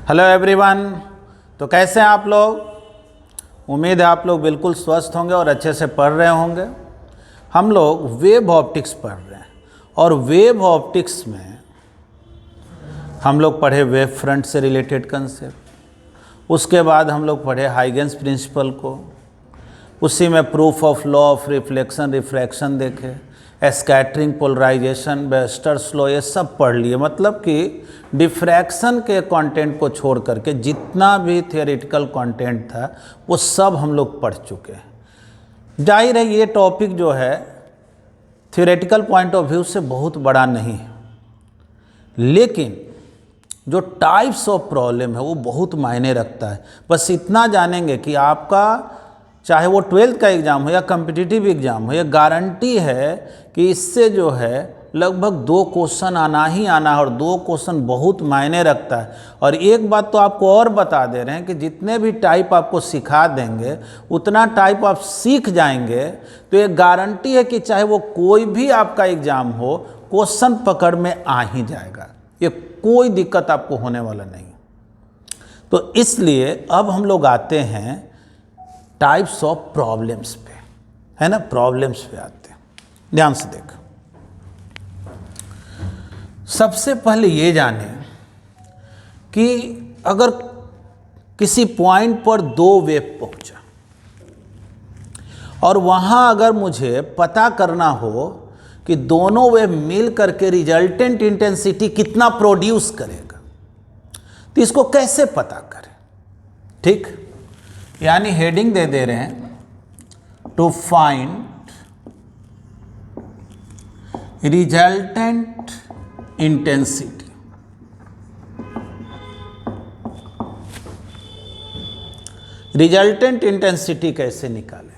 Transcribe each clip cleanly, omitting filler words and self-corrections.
Hello everyone. तो कैसे हैं आप लोग? उम्मीद है आप लोग बिल्कुल स्वस्थ होंगे और अच्छे से पढ़ रहे होंगे। हम लोग वेव ऑप्टिक्स पढ़ रहे हैं और वेव ऑप्टिक्स में हम लोग पढ़े वेव फ्रंट से रिलेटेड कंसेप्ट। उसके बाद हम लोग पढ़े हाइगेंस प्रिंसिपल को, उसी में proof of law of reflection refraction देखे, स्कैटरिंग पोलराइजेशन बेस्टर्स लॉ, ये सब पढ़ लिए। मतलब कि डिफ्रैक्शन के कंटेंट को छोड़ करके जितना भी थियोरेटिकल कंटेंट था वो सब हम लोग पढ़ चुके हैं। जाहिर है ये टॉपिक जो है थियोरेटिकल पॉइंट ऑफ व्यू से बहुत बड़ा नहीं है, लेकिन जो टाइप्स ऑफ प्रॉब्लम है वो बहुत मायने रखता है। बस इतना जानेंगे कि आपका चाहे वो 12th का एग्ज़ाम हो या कम्पिटिटिव एग्ज़ाम हो, ये गारंटी है कि इससे जो है लगभग 2 क्वेश्चन आना ही आना है और 2 क्वेश्चन बहुत मायने रखता है। और एक बात तो आपको और बता दे रहे हैं कि जितने भी टाइप आपको सिखा देंगे उतना टाइप आप सीख जाएंगे तो ये गारंटी है कि चाहे वो कोई भी आपका एग्ज़ाम हो क्वेश्चन पकड़ में आ ही जाएगा। ये कोई दिक्कत आपको होने वाला नहीं। तो इसलिए अब हम लोग आते हैं टाइप्स ऑफ प्रॉब्लम्स पे, है ना। प्रॉब्लम्स पे आते हैं, ध्यान से देखो। सबसे पहले ये जाने कि अगर किसी पॉइंट पर 2 वेव पहुंचा और वहां अगर मुझे पता करना हो कि दोनों वेव मिल करके रिजल्टेंट इंटेंसिटी कितना प्रोड्यूस करेगा, तो इसको कैसे पता करें? ठीक, यानी हेडिंग दे दे रहे हैं to find resultant intensity. Resultant intensity कैसे निकालें?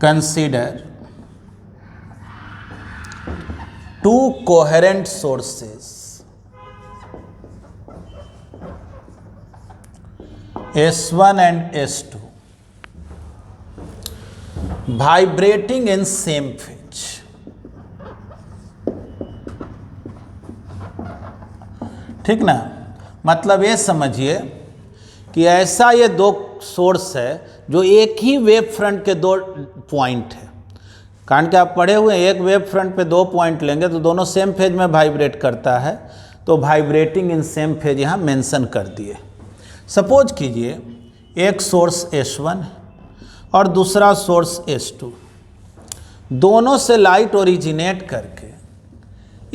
Consider 2 coherent sources S1 and S2 vibrating in same phase। ठीक ना। मतलब ये समझिए कि ऐसा ये 2 सोर्स है जो एक ही वेव फ्रंट के 2 पॉइंट है। कारण कि आप पढ़े हुए एक वेव फ्रंट पे 2 पॉइंट लेंगे तो दोनों सेम फेज में वाइब्रेट करता है, तो वाइब्रेटिंग इन सेम फेज यहाँ मेंशन कर दिए। सपोज कीजिए एक सोर्स S1 और दूसरा सोर्स S2, दोनों से लाइट ओरिजिनेट करके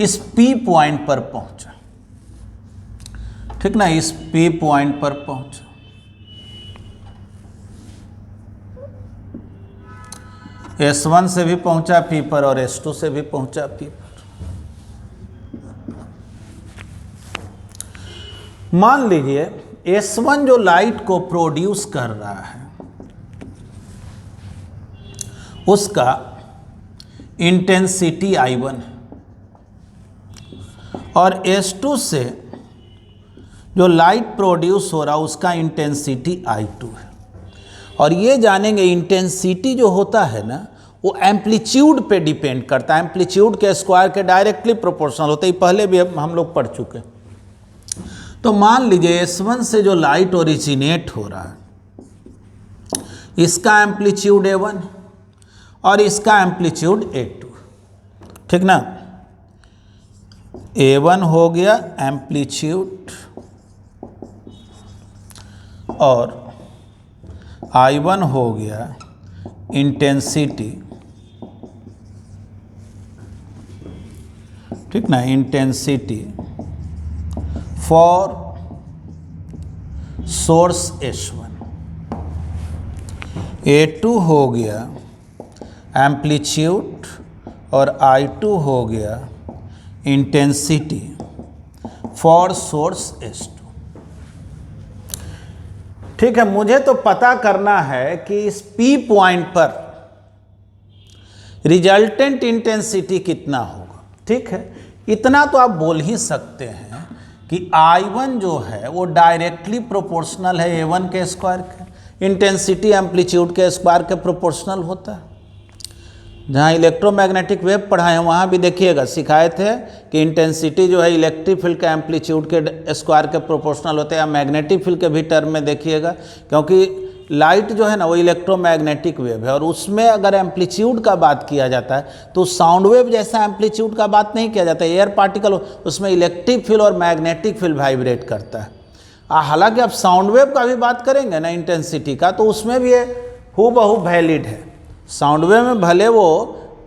इस P पॉइंट पर पहुंचा। ठीक ना, इस P पॉइंट पर पहुंचा। S1 से भी पहुंचा P पर और S2 से भी पहुंचा P पर। मान लीजिए S1 जो लाइट को प्रोड्यूस कर रहा है उसका इंटेंसिटी I1 है और S2 से जो लाइट प्रोड्यूस हो रहा है उसका इंटेंसिटी I2 है। और ये जानेंगे इंटेंसिटी जो होता है ना वो एम्पलीट्यूड पे डिपेंड करता है, एम्पलीट्यूड के स्क्वायर के डायरेक्टली प्रोपोर्शनल होता है। पहले भी हम लोग पढ़ चुके हैं। तो मान लीजिए S1 से जो लाइट ओरिजिनेट हो रहा है इसका एम्पलीट्यूड A1 और इसका एम्पलीट्यूड A2। ठीक ना, A1 हो गया एम्पलीट्यूड और I1 हो गया इंटेंसिटी। ठीक ना, intensity for source S1। A2 हो गया एम्पलीट्यूड और I2 हो गया इंटेंसिटी फॉर सोर्स S2। ठीक है, मुझे तो पता करना है कि इस P पॉइंट पर रिजल्टेंट इंटेंसिटी कितना होगा। ठीक है, इतना तो आप बोल ही सकते हैं कि I1 जो है वो डायरेक्टली प्रोपोर्शनल है A1 के स्क्वायर के। इंटेंसिटी एम्पलीट्यूड के स्क्वायर के प्रोपोर्शनल होता है। जहाँ इलेक्ट्रोमैग्नेटिक वेव पढ़ाए हैं वहाँ भी देखिएगा, सिखाए थे कि इंटेंसिटी जो है इलेक्ट्रिक फील्ड के एम्पलीट्यूड के स्क्वायर के प्रोपोर्शनल होते हैं, या मैग्नेटिक फील्ड के भी टर्म में देखिएगा, क्योंकि लाइट जो है ना वो इलेक्ट्रोमैग्नेटिक वेव है, और उसमें अगर एम्पलीट्यूड का बात किया जाता है तो साउंड वेव जैसा एम्पलीट्यूड का बात नहीं किया जाता है। एयर पार्टिकल उसमें इलेक्ट्रिक फील्ड और मैग्नेटिक फील्ड वाइब्रेट करता है। हालांकि आप साउंड वेव का भी बात करेंगे ना इंटेंसिटी का, तो उसमें भी ये हूबहू वैलिड है। साउंड वेव में भले वो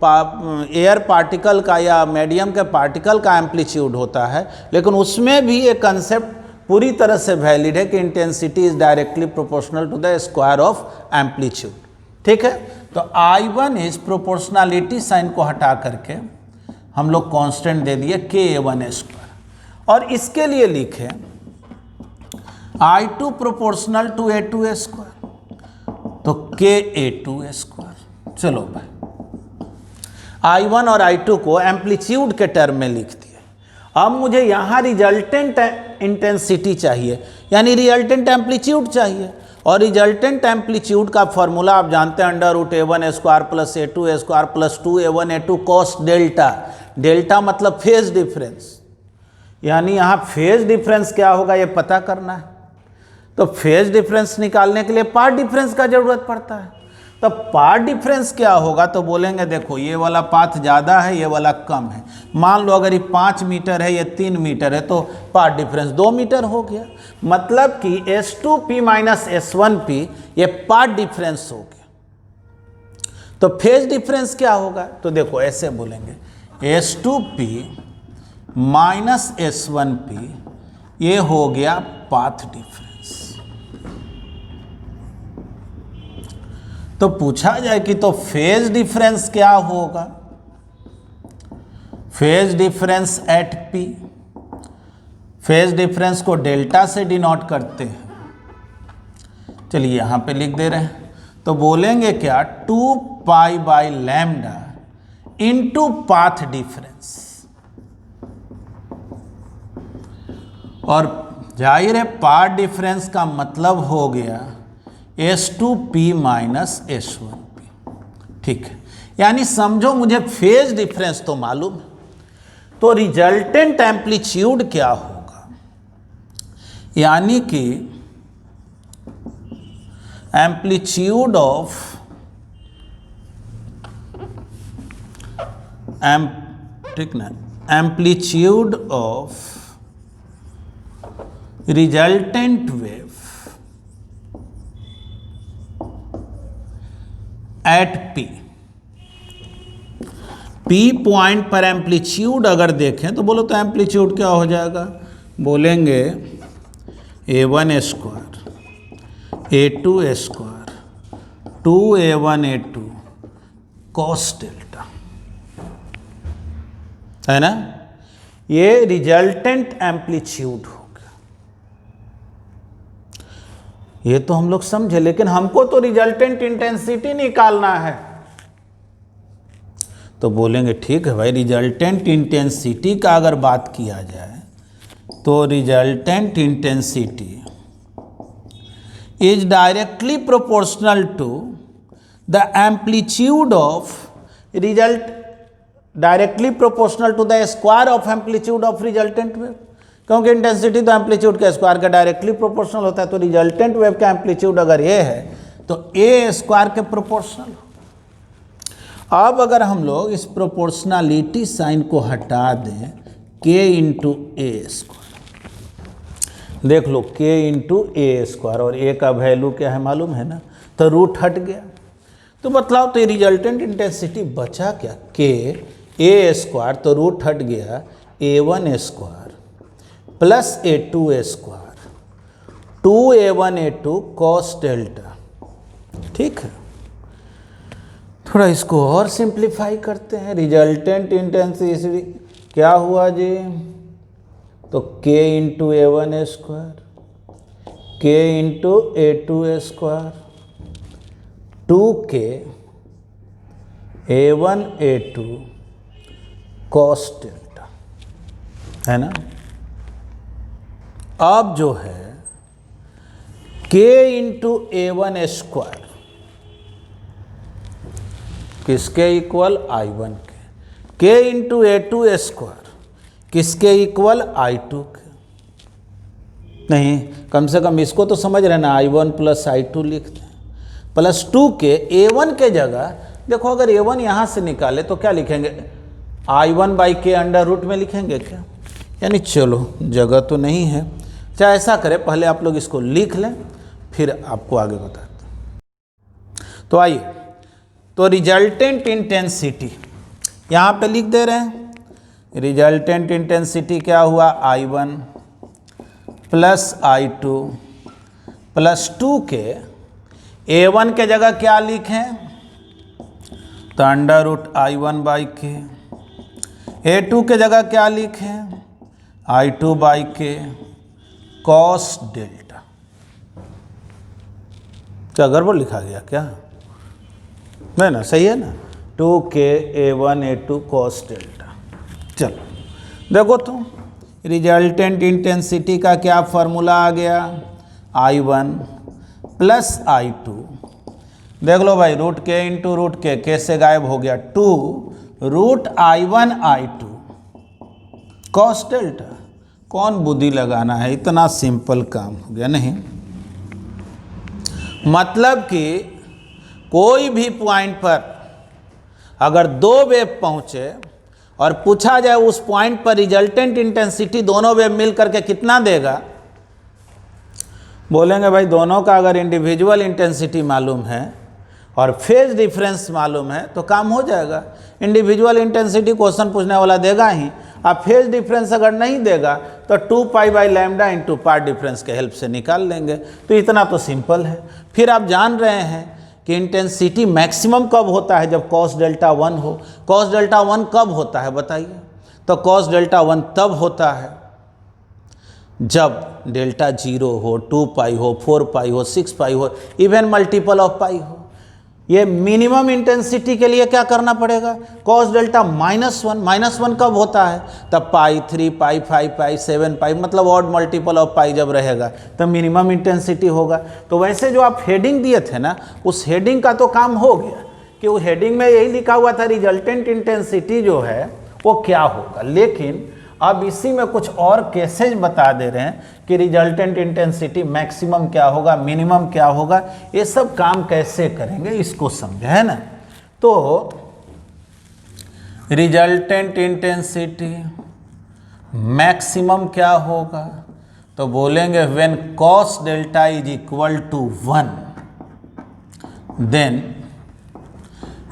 एयर पार्टिकल का या मीडियम के पार्टिकल का एम्पलीट्यूड होता है, लेकिन उसमें भी ये कंसेप्ट पूरी तरह से वैलिड है कि intensity is directly proportional to the square of amplitude. ठीक है, तो I1 इज प्रोपोर्शनलिटी साइन को हटा करके हम लोग कांस्टेंट दे दिए K1 स्क्वायर, और इसके लिए लिखे I2 proportional to A2 square, तो K_A2 स्क्वायर। चलो भाई, I1 और I2 को एम्पलीट्यूड के टर्म में लिख दिए। अब मुझे यहाँ रिजल्टेंट इंटेंसिटी चाहिए, यानी रिजल्टेंट एम्पलीट्यूड चाहिए, और रिजल्टेंट एम्पलीट्यूड का फॉर्मूला आप जानते हैं, √A1 square plus A2 square plus 2A1 A2 cos delta. Delta मतलब फेज डिफरेंस, यानी यहाँ फेज डिफरेंस क्या होगा ये पता करना है। तो फेज डिफरेंस निकालने के लिए पार्ट डिफरेंस का जरूरत पड़ता है। तो पार्ट डिफरेंस क्या होगा, तो बोलेंगे देखो ये वाला पाथ ज़्यादा है, ये वाला कम है। मान लो अगर ये 5 मीटर है, ये 3 मीटर है, तो पार्ट डिफरेंस 2 मीटर हो गया। मतलब कि S2P माइनस S1P ये पार्ट डिफरेंस हो गया। तो फेज डिफरेंस क्या होगा, तो देखो ऐसे बोलेंगे S2P माइनस S1P ये हो गया पाथ डिफरेंस। तो पूछा जाए कि तो फेज डिफरेंस क्या होगा, phase difference at P, phase difference को डेल्टा से डिनोट करते हैं। चलिए यहाँ पे लिख दे रहे हैं, तो बोलेंगे क्या 2π/λ इंटू पाथ डिफरेंस, और जाहिर है पाथ डिफरेंस का मतलब हो गया S2P माइनस S1P। ठीक है, यानी समझो मुझे फेज डिफरेंस तो मालूम है, तो रिजल्टेंट एम्पलीट्यूड क्या होगा, यानी कि एम्पलीट्यूड ऑफ ठीक ना, amplitude of resultant wave eight P point पर एम्पलीट्यूड अगर देखें तो बोलो तो एम्पलीट्यूड क्या हो जाएगा, बोलेंगे A1 square A2 square 2A1 A2 cos delta, है ना। ये रिजल्टेंट एम्पलीट्यूड हो गया, ये तो हम लोग समझे, लेकिन हमको तो रिजल्टेंट इंटेंसिटी निकालना है। तो बोलेंगे ठीक है भाई, रिजल्टेंट इंटेंसिटी का अगर बात किया जाए तो resultant intensity is directly proportional to the amplitude of result, directly proportional to the square of amplitude of resultant wave, क्योंकि इंटेंसिटी तो एम्पलीट्यूड के स्क्वायर का डायरेक्टली प्रोपोर्शनल होता है। तो रिजल्टेंट वेव का एम्पलीट्यूड अगर ये है तो A स्क्वायर के प्रोपोर्शनल। अब अगर हम लोग इस प्रोपोर्शनलिटी साइन को हटा दें K इंटू A स्क्वायर, देख लो K इंटू A स्क्वायर, और A का वैल्यू क्या है मालूम है ना, तो रूट हट गया। तो बतलाओ तो ये रिजल्टेंट इंटेंसिटी बचा क्या, K A स्क्वायर, तो रूट हट गया A1 square plus A2 square 2A1 A2 cos delta. ठीक है, थोड़ा इसको और सिंप्लीफाई करते हैं। रिजल्टेंट इंटेंसिटी क्या हुआ जी, तो K into A1 square K into A2 square 2K A1 A2 cos delta, है ना। अब जो है K इंटू A1 स्क्वायर, किसके इक्वल I1 के, k इंटू A2 स्क्वायर किसके इक्वल I2 के। नहीं, कम से कम इसको तो समझ रहे ना, I1 प्लस I2 लिखते हैं, प्लस 2 के A1 के जगह देखो, अगर A1 यहाँ से निकाले तो क्या लिखेंगे, I1 बाई के अंडर रूट में लिखेंगे क्या, यानी चलो जगह तो नहीं है। चाहे ऐसा करें, पहले आप लोग इसको लिख लें फिर आपको आगे बताते हैं। तो आइए, तो रिजल्टेंट इंटेंसिटी यहाँ पे लिख दे रहे हैं। रिजल्टेंट इंटेंसिटी क्या हुआ, I1 प्लस I2 प्लस 2 के A1 के जगह क्या लिखें, तो अंडर रूट I1 बाई के, A2 के जगह क्या लिखें, I2 बाई के कॉस डेल्टा। क्या गड़बड़ लिखा गया क्या, नहीं ना, सही है ना, 2k A1 A2 cos delta. चलो देखो तो रिजल्टेंट इंटेंसिटी का क्या फार्मूला आ गया, I1 प्लस I2, देख लो भाई, रूट के इंटू रूट के से गायब हो गया, 2 root I1 I2 cos delta. कौन बुद्धि लगाना है, इतना सिंपल काम हो गया। नहीं, मतलब कि कोई भी पॉइंट पर अगर दो वेव पहुंचे और पूछा जाए उस पॉइंट पर रिजल्टेंट इंटेंसिटी दोनों वेव मिल करके कितना देगा, बोलेंगे भाई दोनों का अगर इंडिविजुअल इंटेंसिटी मालूम है और फेज डिफरेंस मालूम है तो काम हो जाएगा। इंडिविजुअल इंटेंसिटी क्वेश्चन पूछने वाला देगा ही, अब फेज डिफरेंस अगर नहीं देगा तो 2 pi by lambda into path difference के हेल्प से निकाल लेंगे। तो इतना तो सिंपल है। फिर आप जान रहे हैं कि इंटेंसिटी मैक्सिमम कब होता है, जब कॉस डेल्टा 1 हो। कॉस डेल्टा 1 कब होता है बताइए, तो कॉस डेल्टा 1 तब होता है जब डेल्टा 0 हो, 2 पाई हो, 4 पाई हो, 6 पाई हो, इवन मल्टीपल ऑफ पाई हो। ये मिनिमम इंटेंसिटी के लिए क्या करना पड़ेगा, कॉस डेल्टा -1। -1 कब होता है, तब पाई 3 पाई 5 पाई 7 पाई, मतलब ऑड मल्टीपल ऑफ पाई जब रहेगा तब मिनिमम इंटेंसिटी होगा। तो वैसे जो आप हेडिंग दिए थे ना, उस हेडिंग का तो काम हो गया कि वो हेडिंग में यही लिखा हुआ था रिजल्टेंट इंटेंसिटी जो है वो क्या होगा। लेकिन अब इसी में कुछ और केसेज बता दे रहे हैं कि रिजल्टेंट इंटेंसिटी मैक्सिमम क्या होगा, मिनिमम क्या होगा, ये सब काम कैसे करेंगे इसको समझे, है ना। तो रिजल्टेंट इंटेंसिटी मैक्सिमम क्या होगा, तो बोलेंगे when cos delta is equal to 1 then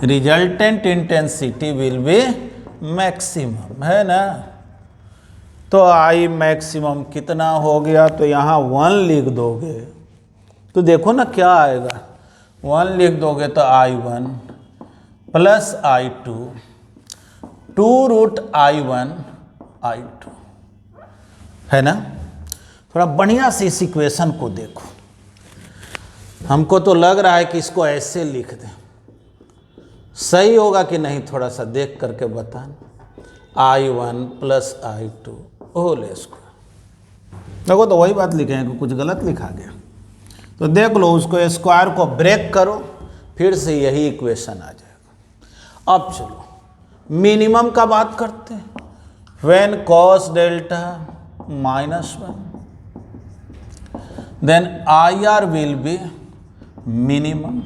resultant intensity will be maximum, है ना। तो आई मैक्सिमम कितना हो गया, तो यहाँ 1 लिख दोगे तो देखो ना क्या आएगा, 1 लिख दोगे तो I1 plus I2 2 root I1 I2, है ना। थोड़ा बढ़िया से इस इक्वेशन को देखो, हमको तो लग रहा है कि इसको ऐसे लिख दें, सही होगा कि नहीं, थोड़ा सा देख करके बताना। I1 plus I2 whole square. देखो तो वही बात लिखे हैं कि कुछ गलत लिखा गया, तो देख लो उसको स्क्वायर को ब्रेक करो, फिर से यही इक्वेशन आ जाएगा। अब चलो मिनिमम का बात करते हैं। When cos delta -1 then IR will be minimum.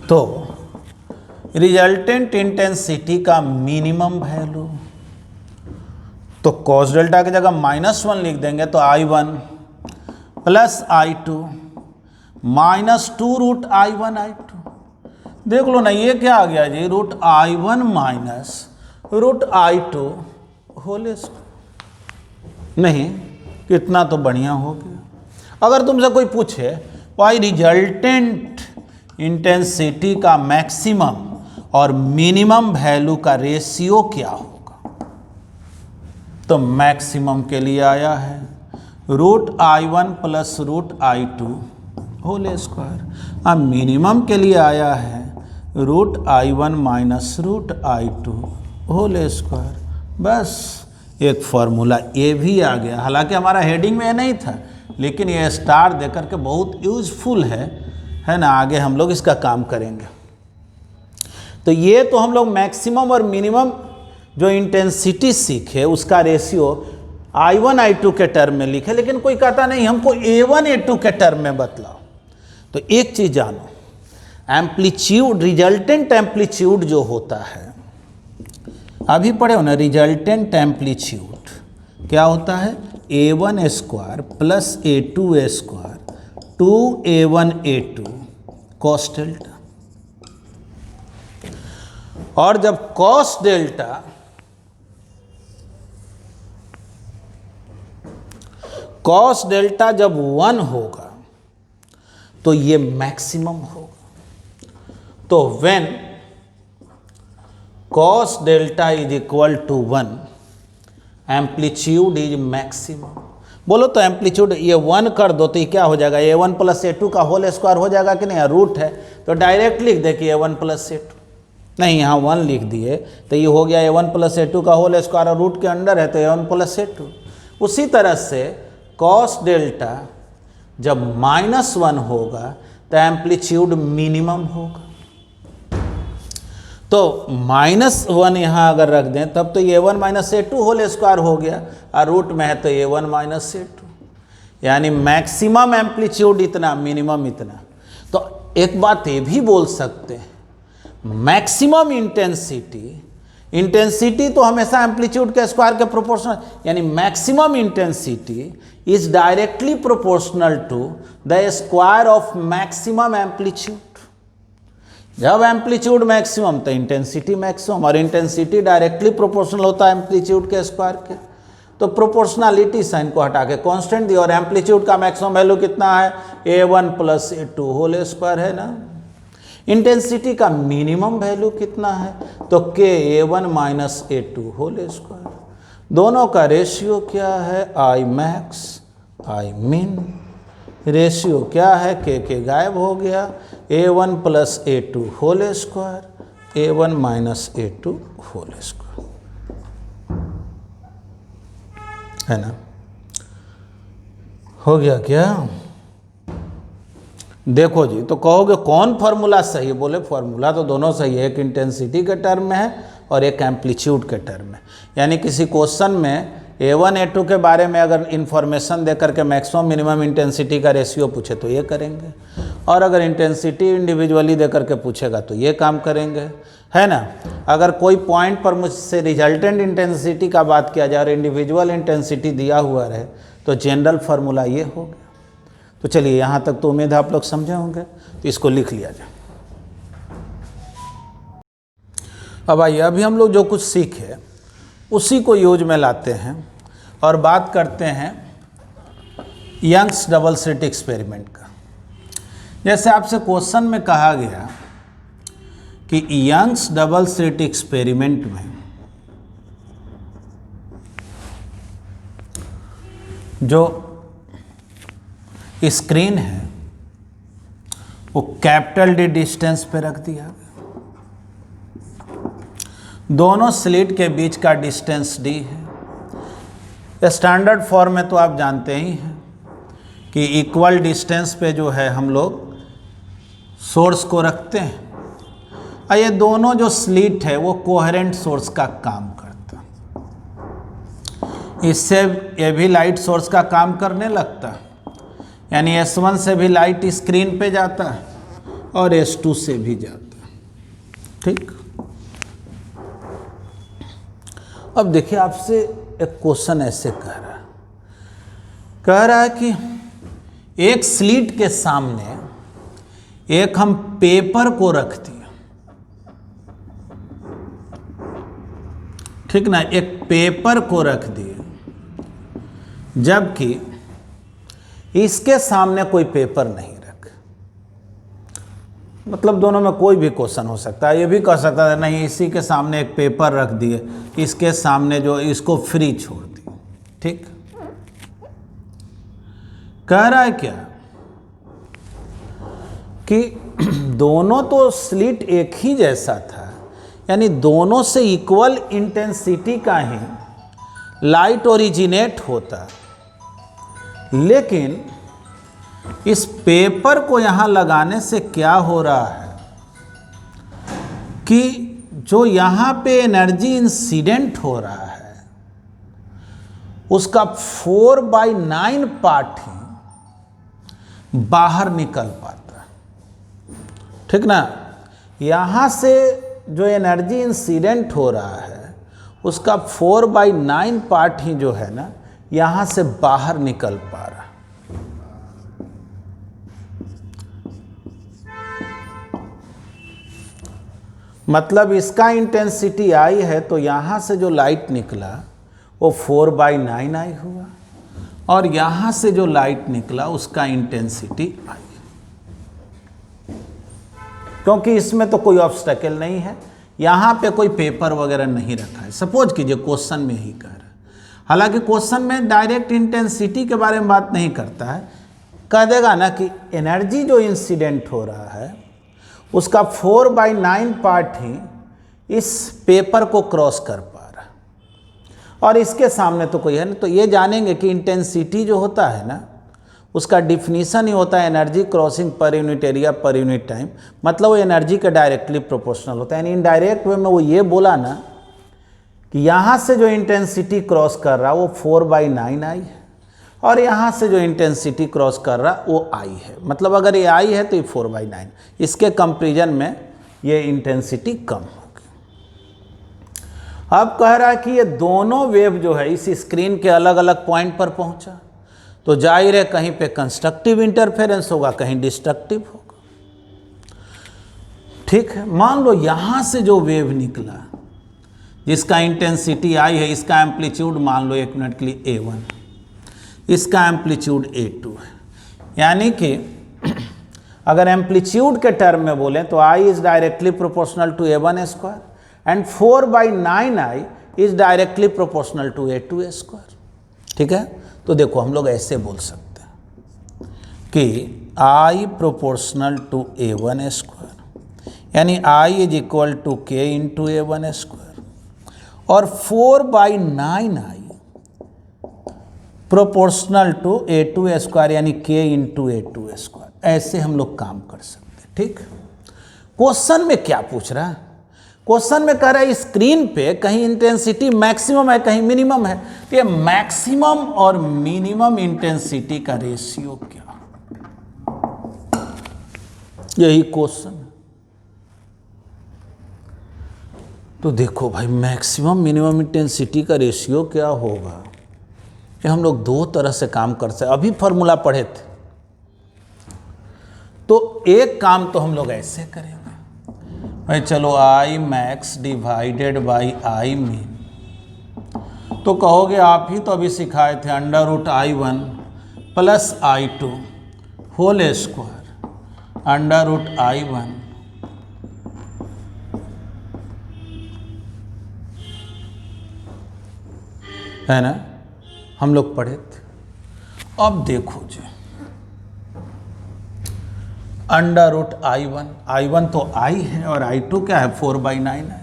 तो रिजल्टेंट इंटेंसिटी का मिनिमम वैल्यू, तो कॉस डेल्टा की जगह -1 लिख देंगे तो I1 plus I2 -2 root I1 I2। देख लो ना ये क्या आ गया जी, root I1 minus root I2 whole square. नहीं, कितना तो बढ़िया हो गया। अगर तुमसे कोई पूछे वाई रिजल्टेंट इंटेंसिटी का मैक्सिमम और मिनिमम वैल्यू का रेशियो क्या होगा, तो मैक्सिमम के लिए आया है root I1 plus root I2 whole square, अब मिनिमम के लिए आया है root I1 minus root I2 whole square. बस एक फार्मूला ये भी आ गया। हालांकि हमारा हेडिंग में ये नहीं था, लेकिन ये स्टार देकर के बहुत यूजफुल है है ना, आगे हम लोग इसका काम करेंगे। तो ये तो हम लोग मैक्सिमम और मिनिमम जो इंटेंसिटी सीखे उसका रेशियो I1 I2 के टर्म में लिखे, लेकिन कोई कहता नहीं हमको A1 A2 के टर्म में बतलाओ। तो एक चीज जानो, एम्पलीट्यूड, रिजल्टेंट एम्पलीट्यूड जो होता है, अभी पढ़े हो ना, रिजल्टेंट एम्पलीट्यूड क्या होता है, A1 square plus A2 square 2A1 A2 cos delta. और जब कॉस डेल्टा जब 1 होगा तो ये मैक्सिमम होगा। तो when cos delta is equal to 1 amplitude is maximum. बोलो तो एम्पलीट्यूड ये 1 कर दो तो ये क्या हो जाएगा, A1 प्लस A2 का होल स्क्वायर हो जाएगा कि नहीं, रूट है तो डायरेक्ट लिख दे कि A1 प्लस A2, नहीं यहाँ 1 लिख दिए तो ये हो गया A1 प्लस A2 का होल स्क्वायर और रूट के अंडर है तो A1 प्लस A2। उसी तरह से कॉस डेल्टा जब -1 होगा तो एम्पलीट्यूड मिनिमम होगा। तो -1 यहाँ अगर रख दें तब तो A1 minus A2 whole square हो गया और रूट में है तो A1 माइनस A2, यानी मैक्सिमम एम्पलीट्यूड इतना, मिनिमम इतना। तो एक बात ये भी बोल सकते हैं, मैक्सिमम इंटेंसिटी तो हमेशा एम्पलीट्यूड के स्क्वायर के प्रोपोर्शनल, यानी maximum intensity is directly proportional to the square of maximum amplitude. जब एम्पलीट्यूड मैक्सिमम तो इंटेंसिटी मैक्सिमम, और इंटेंसिटी डायरेक्टली प्रोपोर्शनल होता है एम्पलीट्यूड के स्क्वायर के। तो प्रोपोर्शनलिटी साइन को हटा के कांस्टेंट दिया, और एम्पलीट्यूड का मैक्सिमम वैल्यू कितना है, A1 plus A2 whole square है ना। इंटेंसिटी का मिनिमम वैल्यू कितना है, तो K A1 minus A2 whole square. दोनों का रेशियो क्या है, I max I min. Ratio क्या है, K गायब हो गया, A1 plus A2 whole square A1 minus A2 whole square, है ना। हो गया क्या? देखो जी, तो कहोगे कौन फार्मूला सही है, बोले फार्मूला तो दोनों सही है, एक इंटेंसिटी के टर्म में है और एक एम्पलीट्यूड के टर्म में। यानी किसी क्वेश्चन में A1 A2 के बारे में अगर इन्फॉर्मेशन दे करके मैक्सिमम मिनिमम इंटेंसिटी का रेशियो पूछे तो ये करेंगे, और अगर इंटेंसिटी इंडिविजुअली दे करके पूछेगा तो ये काम करेंगे, है ना। अगर कोई पॉइंट पर मुझसे रिजल्टेंट इंटेंसिटी का बात किया जाए और इंडिविजुअल इंटेंसिटी दिया हुआ रहे तो जनरल फार्मूला ये हो गया। तो चलिए यहाँ तक तो उम्मीद है आप लोग समझे होंगे, तो इसको लिख लिया जाए। अब आइए, अभी हम लोग जो कुछ सीखे उसी को यूज में लाते हैं और बात करते हैं यंग्स डबल स्लिट एक्सपेरिमेंट का। जैसे आपसे क्वेश्चन में कहा गया कि यंग्स डबल स्लिट एक्सपेरिमेंट में जो स्क्रीन है वो कैपिटल D डिस्टेंस पे रख दिया गया, दोनों स्लिट के बीच का डिस्टेंस D है। स्टैंडर्ड फॉर्म में तो आप जानते ही हैं कि इक्वल डिस्टेंस पे जो है हम लोग सोर्स को रखते हैं, और ये दोनों जो स्लिट है वो कोहेरेंट सोर्स का काम करता है। इससे ये भी लाइट सोर्स का काम करने लगता है, यानी S1 से भी लाइट स्क्रीन पे जाता है और S2 से भी जाता है, ठीक। अब देखिए, आपसे एक क्वेश्चन ऐसे कह रहा है कि एक स्लिट के सामने एक हम पेपर को रख दिया, ठीक ना, एक पेपर को रख दिए, जबकि इसके सामने कोई पेपर नहीं रख। मतलब दोनों में कोई भी क्वेश्चन हो सकता है। ये भी कह सकता है नहीं, इसी के सामने एक पेपर रख दिए, इसके सामने जो इसको फ्री छोड़ दिए, ठीक। कह रहा है क्या कि दोनों तो स्लिट एक ही जैसा था, यानी दोनों से इक्वल इंटेंसिटी का ही लाइट ओरिजिनेट होता, लेकिन इस पेपर को यहां लगाने से क्या हो रहा है कि जो यहां पे एनर्जी इंसिडेंट हो रहा है उसका 4/9 पार्ट ही बाहर निकल पाता है, ठीक ना। यहां से जो एनर्जी इंसिडेंट हो रहा है उसका 4/9 पार्ट ही जो है ना यहां से बाहर निकल पा रहा है। मतलब इसका इंटेंसिटी आई है तो यहां से जो लाइट निकला वो 4/9 आई हुआ और यहां से जो लाइट निकला उसका इंटेंसिटी आई, क्योंकि इसमें तो कोई ऑब्स्टेकल नहीं है, यहां पे कोई पेपर वगैरह नहीं रखा है। सपोज कीजिए क्वेश्चन में ही कह रहा है, हालांकि क्वेश्चन में डायरेक्ट इंटेंसिटी के बारे में बात नहीं करता है, कह देगा ना कि एनर्जी जो इंसिडेंट हो रहा है उसका 4/9 पार्ट ही इस पेपर को क्रॉस कर पा रहा है और इसके सामने तो कोई है ना। तो ये जानेंगे कि इंटेंसिटी जो होता है ना उसका डिफिनीशन ही होता है energy crossing per unit area per unit time, मतलब वो एनर्जी के डायरेक्टली प्रोपोर्शनल होता है। यानी इनडायरेक्ट वे में वो ये बोला ना कि यहाँ से जो इंटेंसिटी क्रॉस कर रहा वो 4/9 आई है और यहाँ से जो इंटेंसिटी क्रॉस कर रहा वो आई है, मतलब अगर ये आई है तो ये 4/9, इसके कंपेरिजन में ये इंटेंसिटी कम होगी। अब कह रहा है कि ये दोनों वेव जो है इस स्क्रीन के अलग अलग पॉइंट पर पहुंचा, तो जाहिर है कहीं पे कंस्ट्रक्टिव इंटरफेरेंस होगा, कहीं डिस्ट्रक्टिव होगा, ठीक है। मान लो यहाँ से जो वेव निकला जिसका इंटेंसिटी आई है, इसका एम्पलीट्यूड मान लो 1 मिनट के लिए A1, इसका एम्पलीट्यूड A2 है। यानी कि अगर एम्पलीट्यूड के टर्म में बोलें तो I is directly proportional to A1 square and 4/9I is directly proportional to A2 square, ठीक है। तो देखो हम लोग ऐसे बोल सकते हैं कि I proportional to A1 square यानी I is equal to K into A1 square और 4/9I proportional to A2 square यानी K इंटू A2 स्क्वायर। ऐसे हम लोग काम कर सकते हैं, ठीक। क्वेश्चन में क्या पूछ रहा है, क्वेश्चन में कह रहा है स्क्रीन पे कहीं इंटेंसिटी मैक्सिमम है कहीं मिनिमम है, तो ये मैक्सिमम और मिनिमम इंटेंसिटी का रेशियो क्या, यही क्वेश्चन है। तो देखो भाई मैक्सिमम मिनिमम इंटेंसिटी का रेशियो क्या होगा, ये हम लोग दो तरह से काम कर सकते। अभी फॉर्मूला पढ़े थे, तो एक काम तो हम लोग ऐसे करेंगे भाई, चलो I max divided by I mean, तो कहोगे आप ही तो अभी सिखाए थे √I1 plus I2 whole square √I1 है ना, हम लोग पढ़े थे। अब देखो जी √I1 तो I है और I2 क्या है 4/9 है,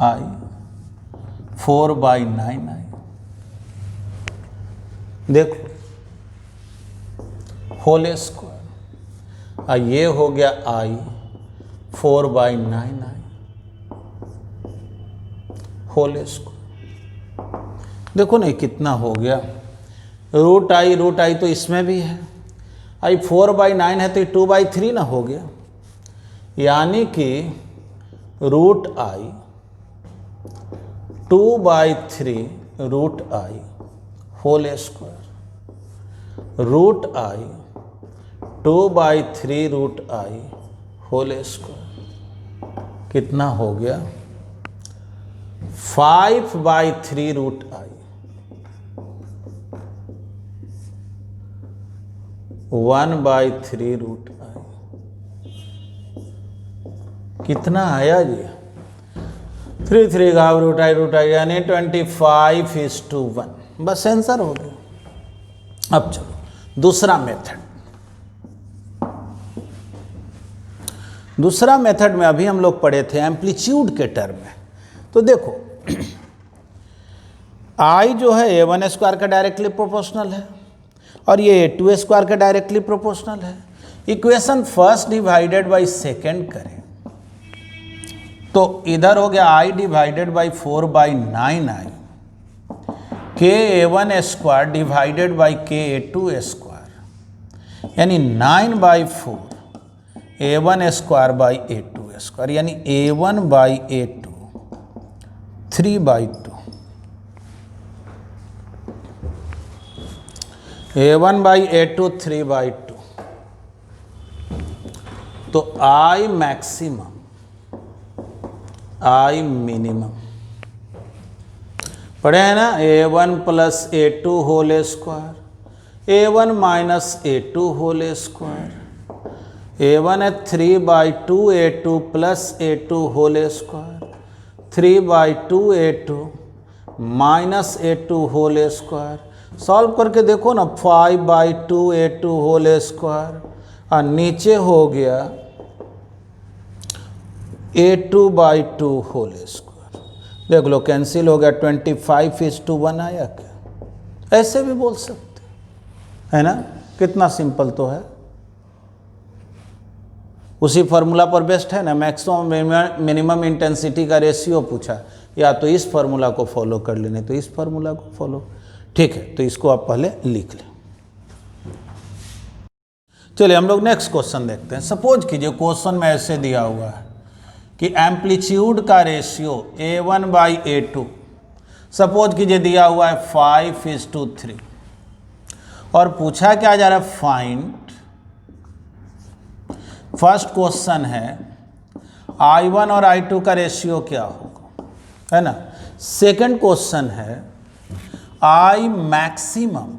I 4/9 है। देखो होल स्क्वायर, ये हो गया I 4/9 I होल स्क्वायर। देखो नहीं कितना हो गया, √I तो इसमें भी है, I 4/9 है तो ये 2/3 ना हो गया, यानी कि √I 2/3 √I whole square √I 2/3 √I whole square कितना हो गया 5/3 √I 1/3 √I कितना आया जी 3 √I यानी 25:1, बस आंसर हो गया। अब चलो दूसरा मेथड में अभी हम लोग पढ़े थे एम्पलीट्यूड के टर्म में। तो देखो I जो है A1 स्क्वायर का डायरेक्टली प्रोपोर्शनल है और ये A2 स्क्वायर के डायरेक्टली प्रोपोर्शनल है। Equation first divided by second करें तो इधर हो गया I divided by 4/9i KA1 square divided by KA2 square यानी 9/4 A1 square by A2 square यानी A1 by A2 3/2 A1 by A2 3/2 तो I मैक्सिमम I मिनिमम पढ़े हैं ना, A1 plus A2 whole square A1 minus A2 whole square A1 है 3/2 A2 plus A2 whole square 3/2 A2 minus A2 whole square. Solve करके देखो ना 5/2 A2 whole square और नीचे हो गया A2/2 होल स्क्वायर। देख लो कैंसिल हो गया 25:1 आया क्या, ऐसे भी बोल सकते है ना, कितना सिंपल तो है। उसी फॉर्मूला पर बेस्ट है ना, मैक्सिमम मिनिमम इंटेंसिटी का रेशियो पूछा, या तो इस फॉर्मूला को फॉलो कर लेने तो इस फॉर्मूला को फॉलो। ठीक है, तो इसको आप पहले लिख लें। चलिए हम लोग नेक्स्ट क्वेश्चन देखते हैं। सपोज कीजिए क्वेश्चन में ऐसे दिया हुआ है कि एम्पलीट्यूड का ratio A1 by A2 suppose कीजिए दिया हुआ है 5:3 और पूछा क्या जा रहा है, फाइंड। फर्स्ट क्वेश्चन है I1 और I2 का रेशियो क्या होगा, है ना। सेकंड क्वेश्चन है I मैक्सिमम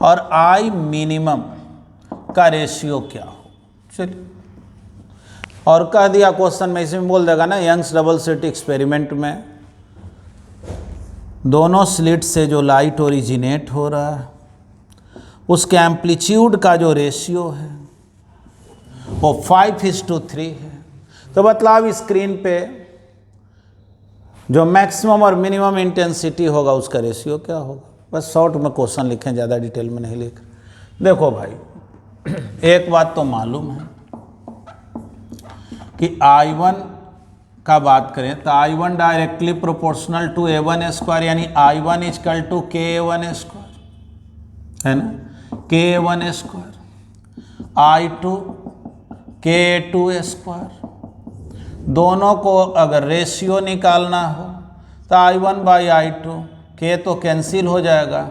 और I मिनिमम का रेशियो क्या हो। चलिए, और कह दिया क्वेश्चन में, इसमें बोल देगा ना यंग्स डबल स्लिट एक्सपेरिमेंट में दोनों स्लिट से जो लाइट ओरिजिनेट हो रहा है उसके एम्पलीट्यूड का जो रेशियो है वो 5:3 है। तो मतलब स्क्रीन पे जो मैक्सिमम और मिनिमम इंटेंसिटी होगा उसका रेशियो क्या होगा। बस शॉर्ट में क्वेश्चन लिखें, ज़्यादा डिटेल में नहीं लिख। देखो भाई, एक बात तो मालूम है कि I1 का बात करें तो I1 directly proportional to A1 square यानी I1 equal to KA1 square, है ना, KA1 square. I2 KA2 square. दोनों को अगर रेशियो निकालना हो तो I1 बाई I2, K तो कैंसिल हो जाएगा,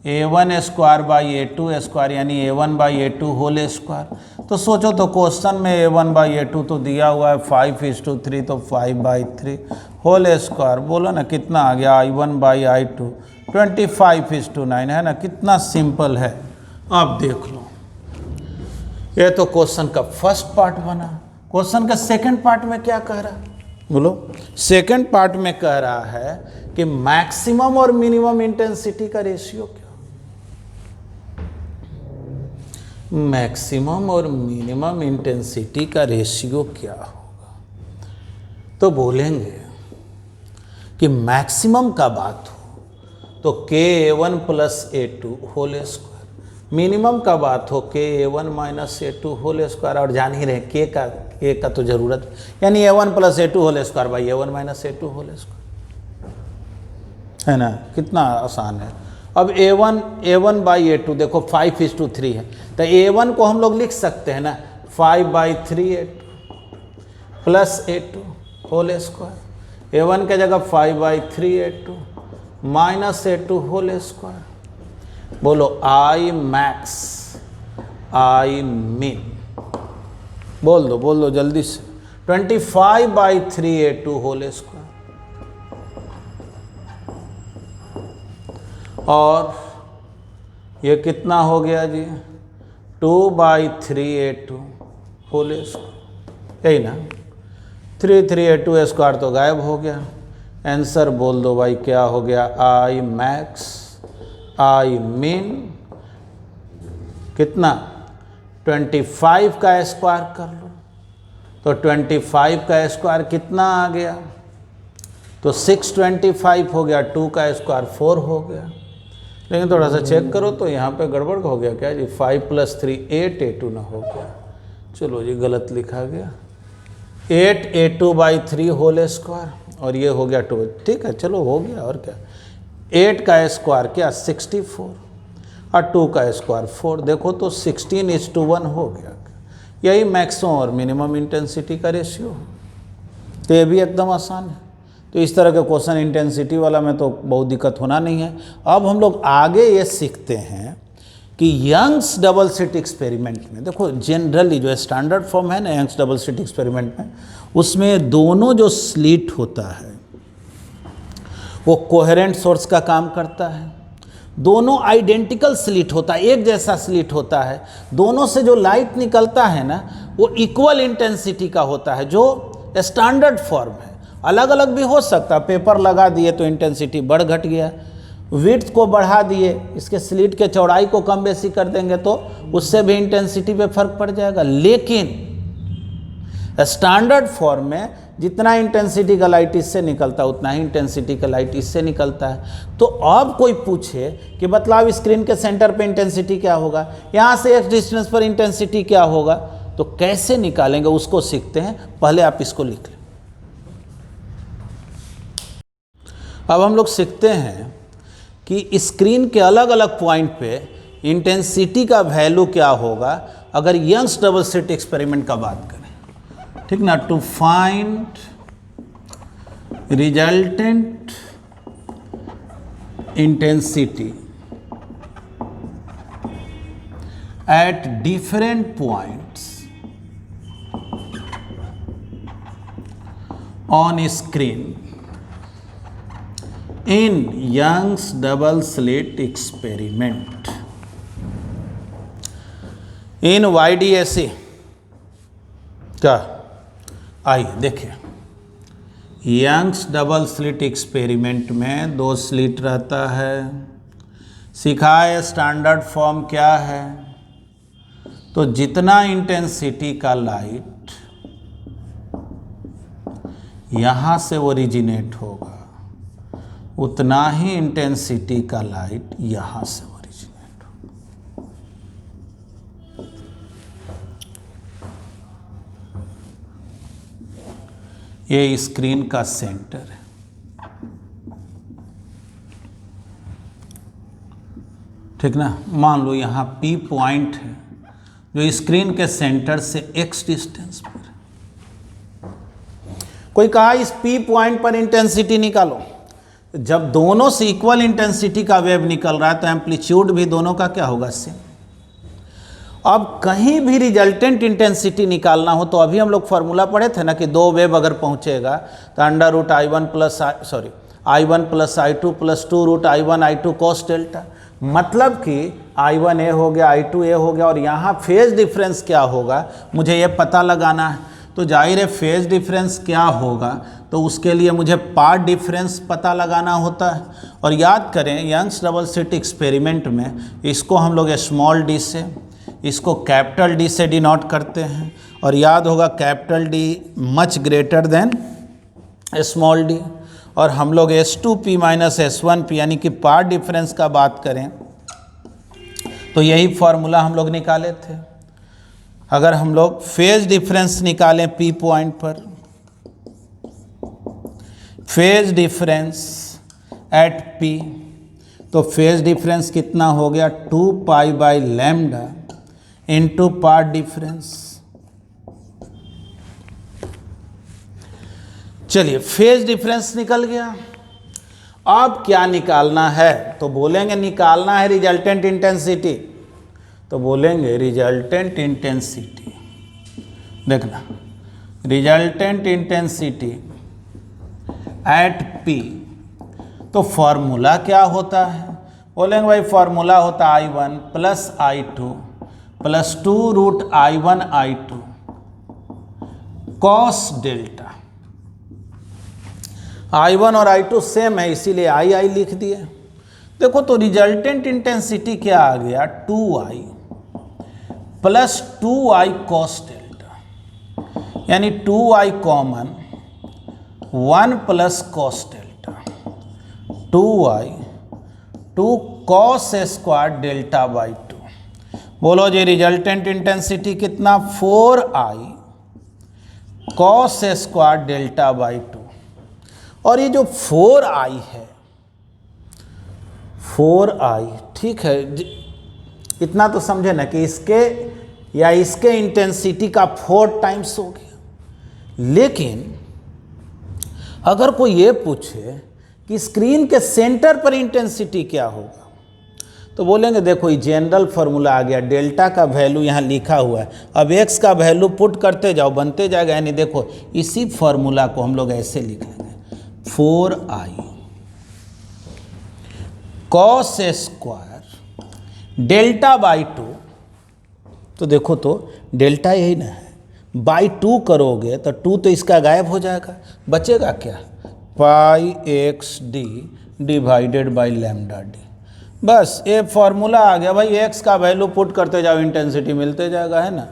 A1 square by A2 square यानी A1 by A2 whole square. तो सोचो तो क्वेश्चन में A1 बाई A2 तो दिया हुआ है 5:3 तो 5/3 होल स्क्वायर। बोलो ना कितना आ गया, I1 बाई I2 25:9, है ना, कितना सिंपल है। अब देख लो, ये तो क्वेश्चन का फर्स्ट पार्ट बना। क्वेश्चन का सेकंड पार्ट में क्या कह रहा है, बोलो। सेकंड पार्ट में कह रहा है कि मैक्सिमम और मिनिमम इंटेंसिटी का रेशियो क्या। मैक्सिमम और मिनिमम इंटेंसिटी का रेशियो क्या होगा, तो बोलेंगे कि मैक्सिमम का बात हो तो KA1 plus A2 whole square, minimum का बात हो KA1 minus A2 whole square. और जान ही रहे K का तो जरूरत, यानी A1 plus A2 whole square by A1 minus A2 whole square, है ना, कितना आसान है। अब A1 बाई A2 देखो 5:3 है, तो A1 को हम लोग लिख सकते हैं ना 5/3 A2 plus A2 whole square. A1 के जगह 5/3 A2 minus A2 whole square. बोलो I मैक्स I मिन, बोल दो जल्दी से, 25/3 A2 होल स्क्वायर। और ये कितना हो गया जी, 2/3 A2 होल स्क्वायर, यही ना। 3 A2 स्क्वायर तो गायब हो गया। आंसर बोल दो भाई, क्या हो गया, I मैक्स I मिन कितना, 25 का स्क्वायर कर लो तो 25 का स्क्वायर कितना आ गया, तो 625 हो गया, 2 का स्क्वायर 4 हो गया। लेकिन थोड़ा सा चेक करो तो यहाँ पे गड़बड़ हो गया क्या जी, 5 + 3 8a2 ना हो गया। चलो जी गलत लिखा गया, 8a2/3 होल स्क्वायर और ये हो गया 2। ठीक है चलो हो गया, और क्या। 8 का स्क्वायर क्या 64 और 2 का स्क्वायर 4। देखो तो 16:1 हो गया। यही मैक्सिमम और मिनिमम इंटेंसिटी का रेशियो। तो ये भी एकदम आसान है। तो इस तरह के क्वेश्चन इंटेंसिटी वाला में तो बहुत दिक्कत होना नहीं है। अब हम लोग आगे ये सीखते हैं कि यंग्स डबल स्लिट एक्सपेरिमेंट में, देखो जनरली जो स्टैंडर्ड फॉर्म है ना यंग्स डबल स्लिट एक्सपेरिमेंट में, उसमें दोनों जो स्लिट होता है वो कोहेरेंट सोर्स का काम करता है। दोनों आइडेंटिकल स्लिट होता है, एक जैसा स्लिट होता है। दोनों से जो लाइट निकलता है ना वो इक्वल इंटेंसिटी का होता है, जो स्टैंडर्ड फॉर्म है। अलग अलग भी हो सकता है, पेपर लगा दिए तो इंटेंसिटी बढ़ घट गया, विड्थ को बढ़ा दिए, इसके स्लिट के चौड़ाई को कम बेसी कर देंगे तो उससे भी इंटेंसिटी पे फर्क पड़ जाएगा। लेकिन स्टैंडर्ड फॉर्म में जितना इंटेंसिटी का लाइट इससे निकलता है उतना ही इंटेंसिटी का लाइट इससे निकलता है। तो अब कोई पूछे कि मतलब स्क्रीन के सेंटर पे इंटेंसिटी क्या होगा, यहाँ से एक्स डिस्टेंस पर इंटेंसिटी क्या होगा, तो कैसे निकालेंगे उसको सीखते हैं। पहले आप इसको लिख लें। अब हम लोग सीखते हैं कि स्क्रीन के अलग अलग पॉइंट पे इंटेंसिटी का वैल्यू क्या होगा अगर यंग्स डबल स्लिट एक्सपेरिमेंट का बात करें, ठीक ना। To find resultant intensity at different points on screen in Young's double slit experiment in YDSE क्या आइए देखिए। यंग्स डबल स्लिट एक्सपेरिमेंट में 2 स्लिट रहता है। सिखाए स्टैंडर्ड फॉर्म क्या है, तो जितना इंटेंसिटी का लाइट यहाँ से ओरिजिनेट होगा उतना ही इंटेंसिटी का लाइट यहाँ से ओरिजिनेट होगा। ये स्क्रीन का सेंटर है, ठीक ना। मान लो यहाँ P पॉइंट है जो स्क्रीन के सेंटर से x डिस्टेंस पर है। कोई कहा इस P पॉइंट पर इंटेंसिटी निकालो। जब दोनों से इक्वल इंटेंसिटी का वेव निकल रहा है तो एम्पलीट्यूड भी दोनों का क्या होगा, सेम। अब कहीं भी रिजल्टेंट इंटेंसिटी निकालना हो तो अभी हम लोग फार्मूला पढ़े थे ना कि 2 वेव अगर पहुंचेगा तो √I1 + I2 + 2√I1 I2 cos delta. मतलब कि I1 A हो गया, I2 A हो गया, और यहाँ फेज डिफरेंस क्या होगा मुझे ये पता लगाना है। तो जाहिर है फेज डिफरेंस क्या होगा, तो उसके लिए मुझे पार्ट डिफरेंस पता लगाना होता है। और याद करें यंग्स डबल स्लिट एक्सपेरिमेंट में इसको हम लोग स्मॉल डी से, इसको कैपिटल डी से डिनोट करते हैं। और याद होगा capital D much greater than small D. और हम लोग S2P - S1P यानी कि पार्ट डिफरेंस का बात करें तो यही फॉर्मूला हम लोग निकाले थे। अगर हम लोग फेज डिफरेंस निकालें P पॉइंट पर, फेज डिफरेंस एट P, तो फेज डिफरेंस कितना हो गया 2π/λ इंटू पार्ट डिफरेंस। चलिए फेज डिफरेंस निकल गया। अब क्या निकालना है, तो बोलेंगे निकालना है रिजल्टेंट इंटेंसिटी। तो बोलेंगे रिजल्टेंट इंटेंसिटी, देखना रिजल्टेंट इंटेंसिटी एट P। तो फॉर्मूला क्या होता है, बोलेंगे भाई फॉर्मूला होता है I1 + I2 + 2√I1 I2 cos delta. I1 और I2 सेम है इसीलिए I लिख दिए। देखो तो रिजल्टेंट इंटेंसिटी क्या आ गया 2I + 2I cos डेल्टा, यानी 2I common 1 + cos delta, 2I 2 cos square delta by 2। बोलो जी रिजल्टेंट इंटेंसिटी कितना, 4i cos square delta by 2। और ये जो 4i है, 4i, ठीक है, इतना तो समझे ना कि इसके या इसके इंटेंसिटी का 4 टाइम्स हो गया। लेकिन अगर कोई ये पूछे कि स्क्रीन के सेंटर पर इंटेंसिटी क्या होगा, तो बोलेंगे देखो ये जनरल फार्मूला आ गया, डेल्टा का वैल्यू यहाँ लिखा हुआ है, अब एक्स का वैल्यू पुट करते जाओ बनते जाएगा। यानी देखो इसी फार्मूला को हम लोग ऐसे लिख लेंगे, 4i cos square delta by 2। तो देखो तो डेल्टा यही ना है, बाई 2 करोगे तो 2 तो इसका गायब हो जाएगा, बचेगा क्या, pi x D divided by lambda D. बस ये फॉर्मूला आ गया भाई, एक्स का वैल्यू पुट करते जाओ इंटेंसिटी मिलते जाएगा, है ना।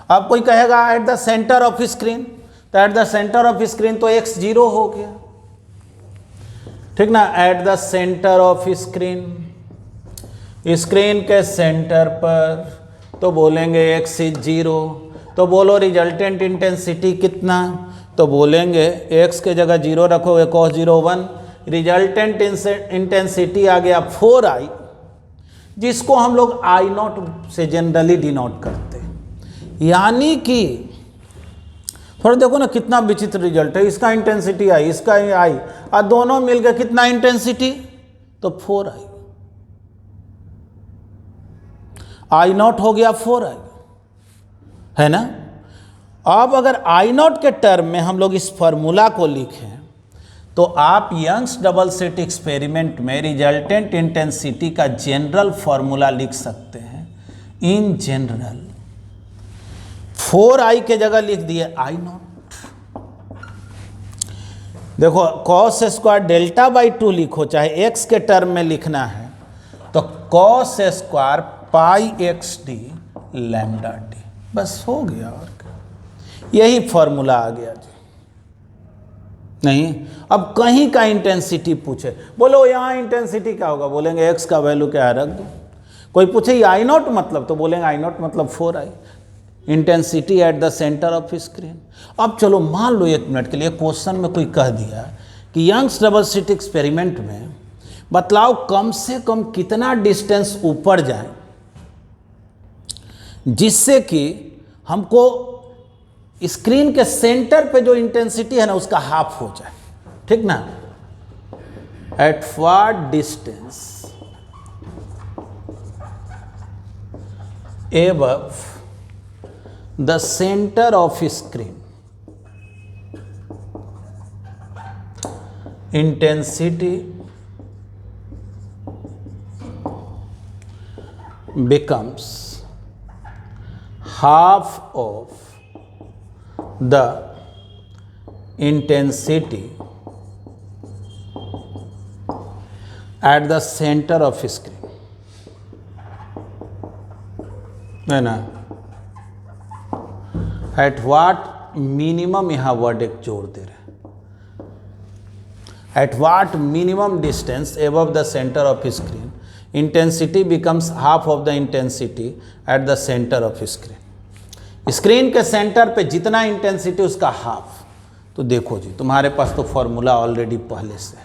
अब कोई कहेगा at the centre of screen, तो at the centre of screen तो एक्स 0 हो गया, ठीक ना। At the centre of screen, screen के सेंटर पर तो बोलेंगे एक्स इज 0। तो बोलो रिजल्टेंट इंटेंसिटी कितना, तो बोलेंगे एक्स के जगह 0 रखोगे cos 0 1, रिजल्टेंट इंटेंसिटी आ गया 4i, जिसको हम लोग आई नॉट से जनरली डिनोट करते हैं। यानी कि थोड़ा देखो ना कितना विचित्र रिजल्ट है, इसका इंटेंसिटी आई, इसका आई, और दोनों मिलकर कितना इंटेंसिटी, तो 4i, आई नॉट हो गया 4i, है ना। अब अगर आई नॉट के टर्म में हम लोग इस फॉर्मूला को लिखें, तो आप यंग्स डबल स्लिट एक्सपेरिमेंट में रिजल्टेंट इंटेंसिटी का जनरल फॉर्मूला लिख सकते हैं। इन जनरल 4i के जगह लिख दिए आई नॉट। देखो कॉस स्क्वायर डेल्टा बाई 2 लिखो, चाहे एक्स के टर्म में लिखना है तो cos square pi x D lambda D, बस हो गया। और यही फॉर्मूला आ गया जी। नहीं, अब कहीं का इंटेंसिटी पूछे, बोलो यहाँ इंटेंसिटी क्या होगा, बोलेंगे एक्स का वैल्यू क्या है रख दो। कोई पूछे ये आई नॉट मतलब, तो बोलेंगे आई नॉट मतलब 4i, intensity at the centre of screen. अब चलो मान लो एक मिनट के लिए क्वेश्चन में कोई कह दिया कि यंग्स डबल स्लिट एक्सपेरिमेंट में बतलाओ कम से कम कितना डिस्टेंस ऊपर जाए जिससे कि हमको स्क्रीन के सेंटर पे जो इंटेंसिटी है ना उसका हाफ हो जाए, ठीक ना। At what distance above the centre of screen intensity becomes half of the intensity at the center of screen, है ना। एट वाट मिनिमम, यहाँ वर्ड एक जोड़ दे रहे हैं, at what minimum distance above the centre of screen intensity becomes half of the intensity at the centre of screen. Screen के center पे जितना इंटेंसिटी उसका हाफ। तो देखो जी तुम्हारे पास तो फॉर्मूला ऑलरेडी पहले से है,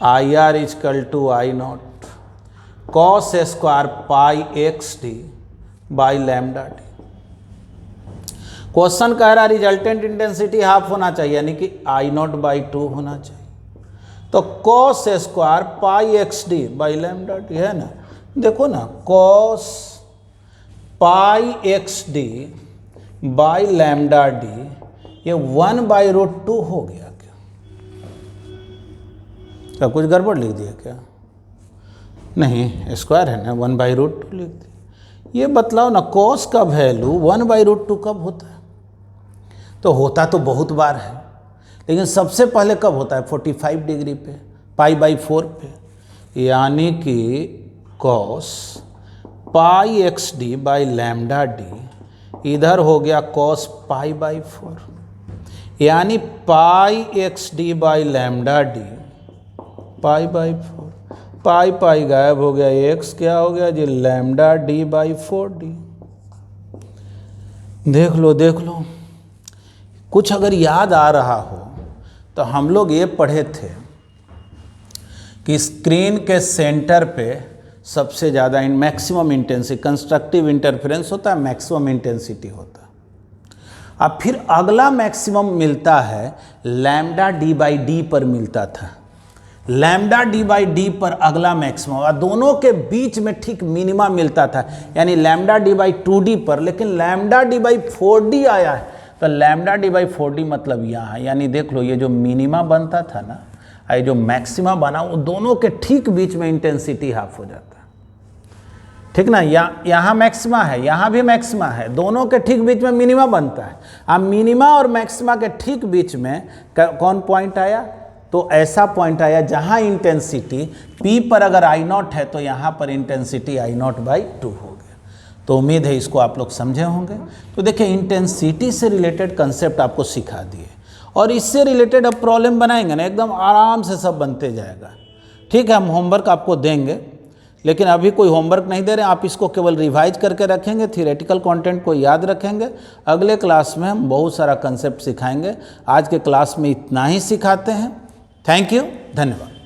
I R is equal to I naught cos square pi x D by lambda d. Question कह रहा रिजल्टेंट इंटेंसिटी हाफ होना चाहिए, यानी कि आई नॉट बाई 2 होना चाहिए। तो cos square pi x D by lambda D, है ना। देखो ना cos pi x D by lambda D, ये 1/√2 हो गया क्या? क्या कुछ गड़बड़ लिख दिया क्या? नहीं, स्क्वायर है ना, 1/√2 लिख दिया। ये बतलाओ ना कॉस का वैल्यू 1/√2 कब होता है? तो होता तो बहुत बार है, लेकिन सबसे पहले कब होता है? 45 डिग्री पे, π/4 पे, यानी कि cos pi x D by lambda D इधर हो गया कॉस π/4, यानी pi x D by lambda D π/4। Pi pi गायब हो गया, एक्स क्या हो गया जी, लैम्डा डी बाई 4d। देख लो, कुछ अगर याद आ रहा हो तो हम लोग ये पढ़े थे कि स्क्रीन के सेंटर पे सबसे ज़्यादा मैक्सिमम इंटेंसिटी, कंस्ट्रक्टिव इंटरफेरेंस होता है, मैक्सिमम इंटेंसिटी होता है। अब फिर अगला मैक्सिमम मिलता है लैम्डा डी बाई डी पर मिलता था, लैम्डा डी बाई डी पर अगला मैक्सिमम, और दोनों के बीच में ठीक मिनिमा मिलता था, यानी लैम्डा डी बाई 2d पर। लेकिन लैम्डा डी बाई 4d आया है, तो लैम्डा डी बाई 4d मतलब यहाँ, यानी देख लो ये जो मिनिमा बनता था ना, ये जो मैक्सिमा बना, वो दोनों के ठीक बीच में इंटेंसिटी हाफ हो जाता है, ठीक ना। यहाँ मैक्सिमा है, यहाँ भी मैक्सिमा है, दोनों के ठीक बीच में मिनिमा बनता है। अब मिनिमा और मैक्सिमा के ठीक बीच में कौन पॉइंट आया, तो ऐसा पॉइंट आया जहाँ इंटेंसिटी P पर अगर I0 है तो यहाँ पर इंटेंसिटी I0 बाई 2 हो गया। तो उम्मीद है इसको आप लोग समझे होंगे। तो देखिए इंटेंसिटी से रिलेटेड कंसेप्ट आपको सिखा दिए, और इससे रिलेटेड अब प्रॉब्लम बनाएंगे ना, एकदम आराम से सब बनते जाएगा। ठीक है, हम होमवर्क आपको देंगे, लेकिन अभी कोई होमवर्क नहीं दे रहे, आप इसको केवल रिवाइज करके रखेंगे, थियोरेटिकल कंटेंट को याद रखेंगे। अगले क्लास में हम बहुत सारा कंसेप्ट सिखाएंगे। आज के क्लास में इतना ही सिखाते हैं। थैंक यू, धन्यवाद।